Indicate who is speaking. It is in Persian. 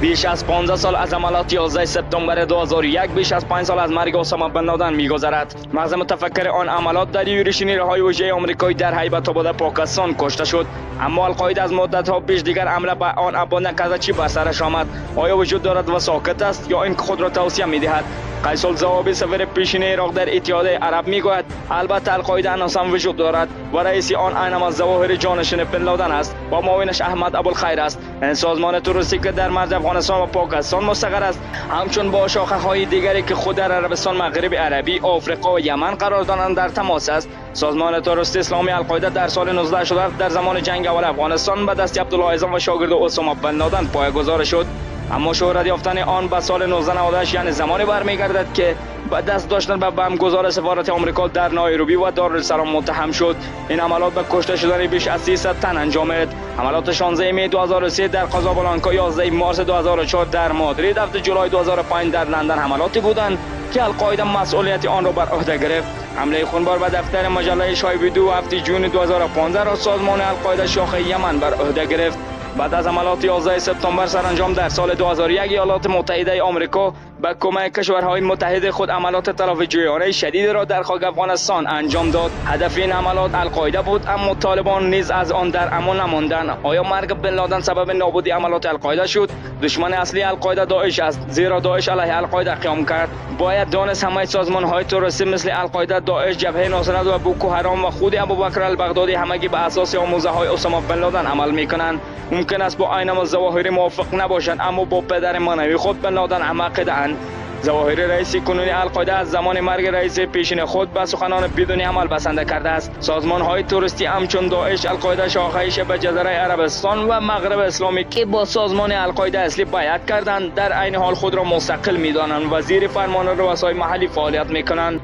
Speaker 1: بیش از 15 سال از عملیات 11 سپتامبر 2001 بیش از 5 سال از مرگ اسامه بن لادن می‌گذرد. مغز متفکر آن عملیات در یورش نیروهای ویژه آمریکایی در هیبت آباد پاکستان کشته شد. اما القاعده از مدت‌ها پیش دیگر حمله به آن ابعاد نکرده. چی به سرش آمد؟ آیا وجود دارد و ساکت است یا اینکه خود را توصیه می‌دهد؟ قیس الزوابی سفیر پیشین عراق در اتحادیه عرب میگوید البته القاعده هنوز هم وجود دارد و رئیس آن اینما ظواهر جانشین بن لادن است و معاونش احمد ابوالخیر است. این سازمان تروریستی که در مرز افغانستان و پاکستان مستقر است همچون با شاخه‌های دیگری که خود در عربستان، مغرب عربی، آفریقا و یمن قرار دارند در تماس است. سازمان تروریستی اسلامی القاعده در سال 1987 در زمان جنگ اول افغانستان به دست عبدالله اعظم و شاگرد اسامه بن لادن پایه‌گذاری شد. اما شهرت یافتن آن به سال 1998 یعنی زمانی برمیگردد که با دست داشتن به بمبگذار سفارت آمریکا در نایروبی و دارالسلام متهم شد. این عملیات به کشته شدن بیش از 300 تن انجام داد. عملیات 16 می 2003 در کازابلانکا، 11 مارس 2004 در مادرید، 7 جولای 2005 در لندن حملاتی بودند که القاعده مسئولیت آن را بر عهده گرفت. حمله خونبار به دفتر مجله شایبیدو 7 جون 2015 را سازمان القاعده شاخه یمن بر عهده گرفت. بعد از عملیات 11 سپتامبر سرانجام در سال 2001 ایالات متحده آمریکا با کمک کشورهای متحد خود عملیات تلافی‌جویانه شدید را در خاک افغانستان انجام داد. هدف این عملیات القاعده بود، اما طالبان نیز از آن در امان نماندند. آیا مرگ بن لادن سبب نابودی عملیات القاعده شد؟ دشمن اصلی القاعده داعش است، زیرا داعش علیه القاعده قیام کرد. باید دانست همه سازمان‌های تروریستی مثل القاعده، داعش، جبهه نصرت و بوکو حرام و خود ابوبکر البغدادی همگی به اساس آموزه‌های اسامه بن لادن عمل می‌کنند. ممکن است با اینما ظواهری موافق نباشند، اما با پدر معنوی خود بن لادن هم عقیده‌اند. ظواهر رئیس کنونی القاعده از زمان مرگ رئیس پیشین خود به سخنان بدون عمل بسنده کرده است. سازمان‌های تروریستی همچون داعش، القاعده شاخه شبه جزیره عربستان و مغرب اسلامی که با سازمان القاعده اصلی بیعت کردند در عین حال خود را مستقل می‌دانند و زیر فرمان رؤسای محلی فعالیت می‌کنند.